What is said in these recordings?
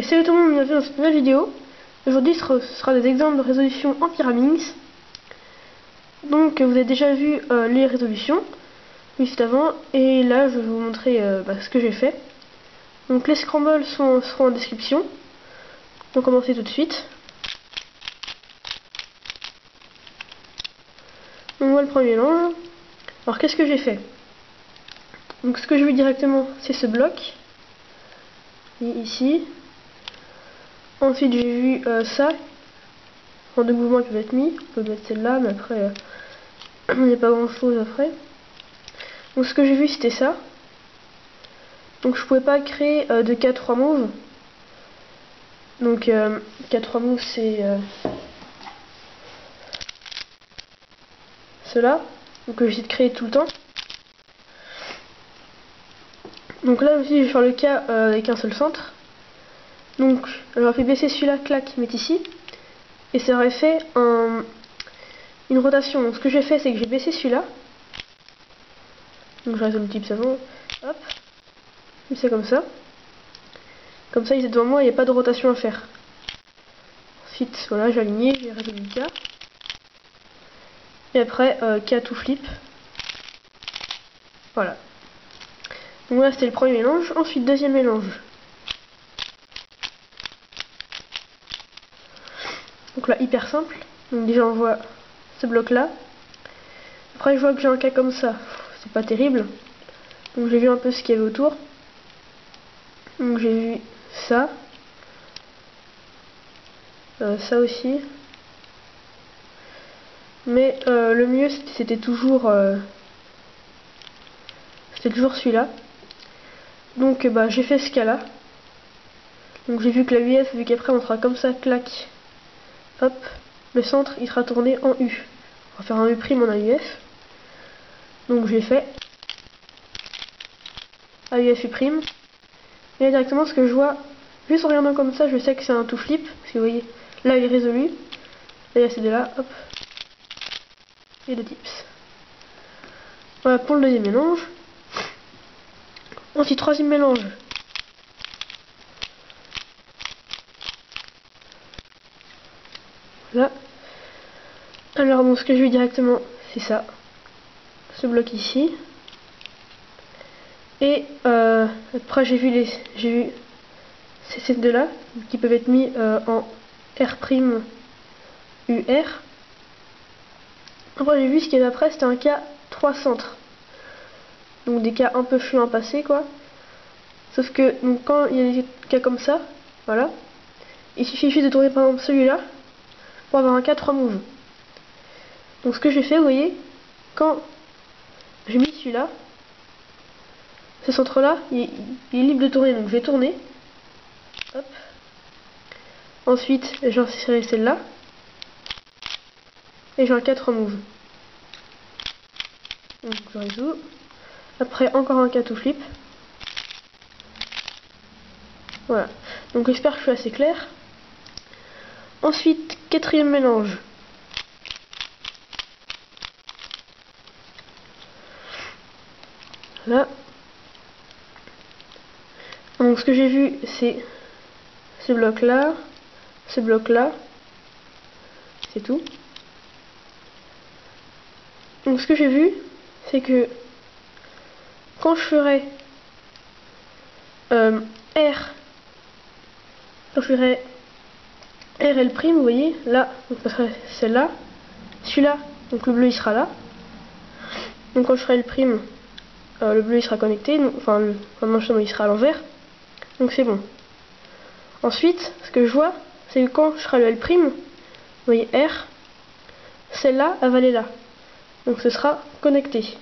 salut tout le monde, bienvenue dans cette nouvelle vidéo. Aujourd'hui ce sera des exemples de résolution en Pyraminx. Donc vous avez déjà vu les résolutions juste avant, et là je vais vous montrer ce que j'ai fait. Donc les scrambles seront en description. On va commencer tout de suite. On voit le premier mélange. Alors qu'est-ce que j'ai fait? Donc ce que je veux directement, c'est ce bloc ici. Ensuite j'ai vu ça. En deux mouvements ils peuvent être mis. On peut mettre celle-là, mais après il n'y a pas grand chose après. Donc ce que j'ai vu c'était ça. Donc je pouvais pas créer de K3 move. Donc K3 move c'est cela. Donc j'essaie de créer tout le temps. Donc là aussi je vais faire le cas avec un seul centre. Donc j'aurais fait baisser celui-là, clac, mettre ici. Et ça aurait fait une rotation. Donc ce que j'ai fait c'est que j'ai baissé celui-là. Donc je résous le type savon. Hop. Et c'est comme ça. Comme ça il est devant moi, il n'y a pas de rotation à faire. Ensuite voilà, j'ai aligné, j'ai résolu le cas. Et après K to flip. Voilà. Donc là c'était le premier mélange. Ensuite deuxième mélange. Donc là hyper simple. Donc déjà on voit ce bloc là. Après je vois que j'ai un cas comme ça. C'est pas terrible. Donc j'ai vu un peu ce qu'il y avait autour. Donc j'ai vu ça. Ça aussi. Mais le mieux c'était toujours celui-là. Donc j'ai fait ce cas-là. Donc j'ai vu que la UF, vu qu'après on fera comme ça, clac, hop, le centre il sera tourné en U. On va faire un U' en AUF. Donc j'ai fait AUF U'. Et là directement ce que je vois, juste en regardant comme ça, je sais que c'est un tout flip. Parce que vous voyez, là il est résolu. Là il y a ces deux-là, hop. Et deux tips. Voilà pour le deuxième mélange. Ensuite troisième mélange. Là. Alors bon, ce que je veux directement, c'est ça. Ce bloc ici. Et après j'ai vu ces deux-là qui peuvent être mis en R' UR. Après j'ai vu ce qu'il y avait après, c'était un cas 3 centres. Donc des cas un peu fluents passés quoi. Sauf que donc, quand il y a des cas comme ça, voilà, il suffit juste de tourner par exemple celui-là pour avoir un cas 3 move. Donc ce que j'ai fait, vous voyez, quand j'ai mis celui-là, ce centre là il est libre de tourner, donc je vais tourner. Hop. Ensuite j'ai inséré celle-là. Et j'ai un 4 move. Donc je résous. Après encore un 4 flip. Voilà. Donc j'espère que je suis assez clair. Ensuite, quatrième mélange. Voilà. Donc ce que j'ai vu c'est ce bloc là, ce bloc là. C'est tout. Donc ce que j'ai vu c'est que quand je ferais R, quand je ferais RL', vous voyez, là, on passerait celle-là, celui-là, donc le bleu il sera là. Donc quand je ferai le bleu il sera connecté, enfin le manchon il sera à l'envers. Donc c'est bon. Ensuite, ce que je vois, c'est que quand je ferai le L', vous voyez R, celle-là, elle va aller là. Donc ce sera connecté.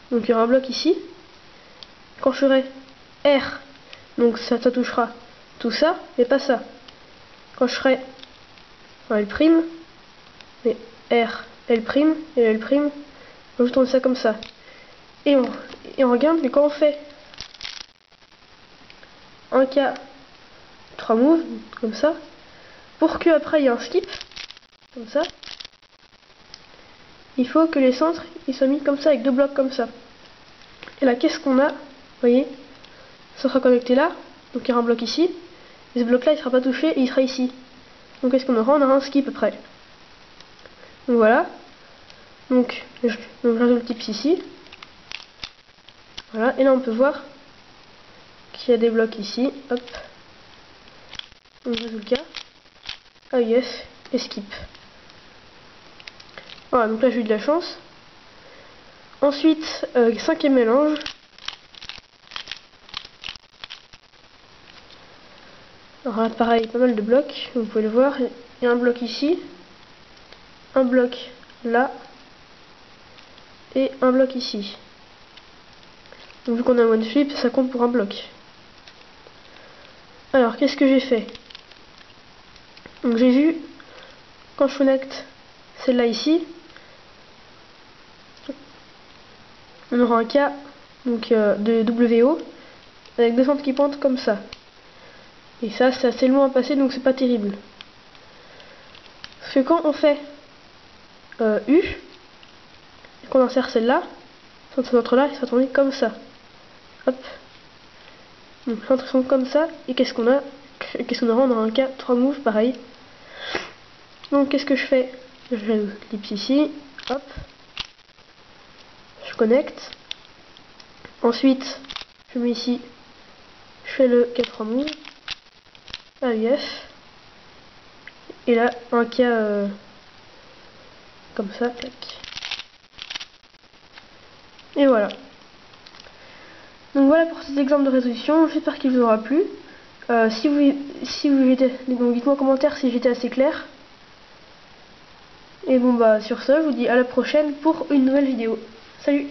Donc il y aura un bloc ici. Quand je ferai R, donc ça touchera tout ça, mais pas ça. Quand je ferai L', mais R, L', et L', on va tourner ça comme ça. Et on regarde, mais quand on fait un cas 3 moves, comme ça, pour que après il y ait un skip, comme ça, il faut que les centres ils soient mis comme ça, avec deux blocs comme ça. Et là, qu'est-ce qu'on a? Vous voyez, ça sera connecté là, donc il y aura un bloc ici, Et ce bloc là il sera pas touché et il sera ici. Donc qu'est-ce qu'on aura? On aura un skip après. Donc voilà. Donc j'ajoute le tips ici. Voilà, et là on peut voir qu'il y a des blocs ici. Hop. Donc je résout le cas. AIF et skip. Voilà, donc là j'ai eu de la chance. Ensuite, cinquième mélange. Alors là, pareil, pas mal de blocs, vous pouvez le voir. Il y a un bloc ici, un bloc là, et un bloc ici. Donc vu qu'on a un one flip, ça compte pour un bloc. Alors, qu'est-ce que j'ai fait? Donc j'ai vu, quand je connecte celle-là ici, on aura un cas donc, de WO avec deux centres qui pointent comme ça. Et ça, c'est assez loin à passer, donc c'est pas terrible. Parce que quand on fait U, et qu'on insère celle-là, ce centre-là, il sera tourné comme ça. Hop. Donc centre sont comme ça, et qu'est-ce qu'on a? Qu'est-ce qu'on aura? On aura un cas 3 moves, pareil. Donc qu'est-ce que je fais? Je vais l'ellipse ici, hop. Je connecte. Ensuite, je mets ici, je fais le K3 move, AUF. Et là, un cas comme ça, tac. Et voilà. Donc voilà pour cet exemple de résolution, j'espère qu'il vous aura plu. Si vous donc dites-moi en commentaire si j'étais assez clair. Et bon bah sur ce, je vous dis à la prochaine pour une nouvelle vidéo. Salut!